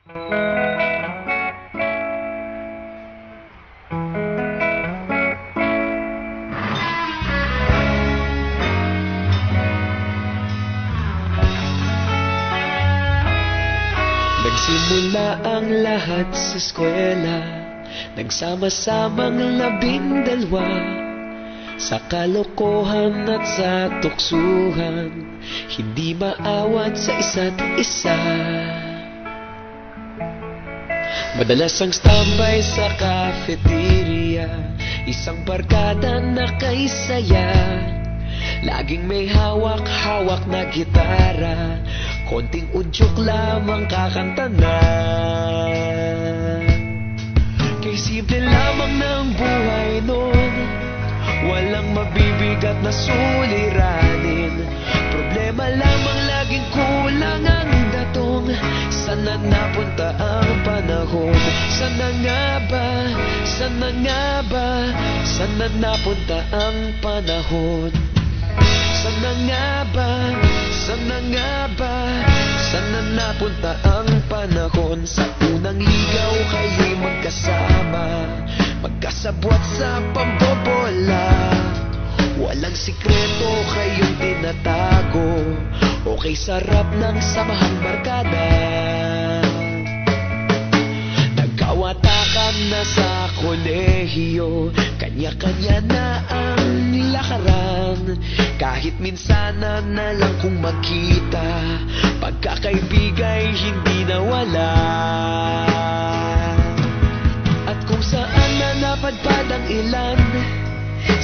Nagsimula ang lahat sa eskwela, nagsama-samang 12 sa kalokohan at sa tuksuhan, hindi maawat sa isa't isa. Madalas ang standby sa cafeteria, isang barkada na kay saya, laging may hawak-hawak na gitara, konting udyok lamang kakanta na. Kay simple lamang ng buhay nun, walang mabibigat na suliranin, problema lamang laging kulang ang datong. Sana napunta ang panahon? Sana nga ba? Sana nga ba? Sana napunta ang panahon? Sana nga ba? Sana nga ba? Sana napunta ang panahon? Sa unang ligaw kayo'y magkasama, magkasabwat sa pambobola, walang sikreto kayong tinatago, okay sarap ng samahang barkada. Nagkawatakan na sa kolehiyo, kanya-kanya na ang lakaran, kahit minsan na lang kung magkita, pagkakaibigay hindi nawala. At kung saan na napadpad ang ilan,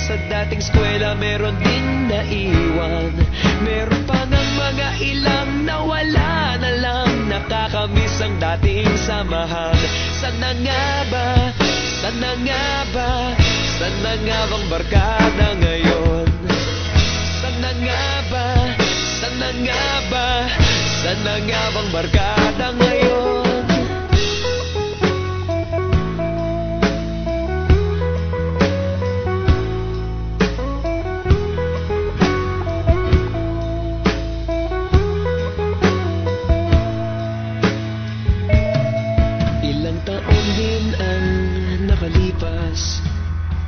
sa dating eskwela meron din naiwan, meron pa ng mga ilang nawala na lang, nakakamiss ang dating samahan. Sana nga ba? Sana nga ba? Sana nga bang barkada ngayon? Sana nga ba? Sana nga ba? Sana nga bang barkada ngayon? Ilang taon din ang nakalipas,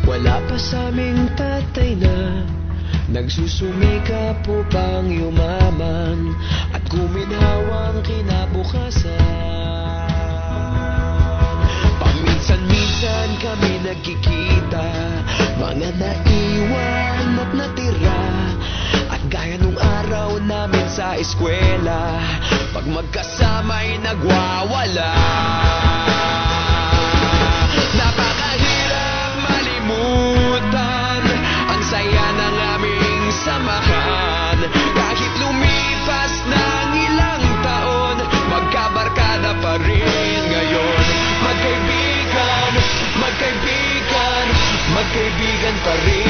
wala pa sa aming tatay na nagsusumikap upang yumaman at guminhawang kinabukasan. Paminsan-minsan kami nagkikita, mga naiwan at natira, at gaya nung araw namin sa eskwela, pag magkasama'y nagwawala. Napakahirap malimutan ang saya ng aming samahan, kahit lumipas ng ilang taon, magkabarkada pa rin ngayon. Magkaibigan, magkaibigan, magkaibigan pa rin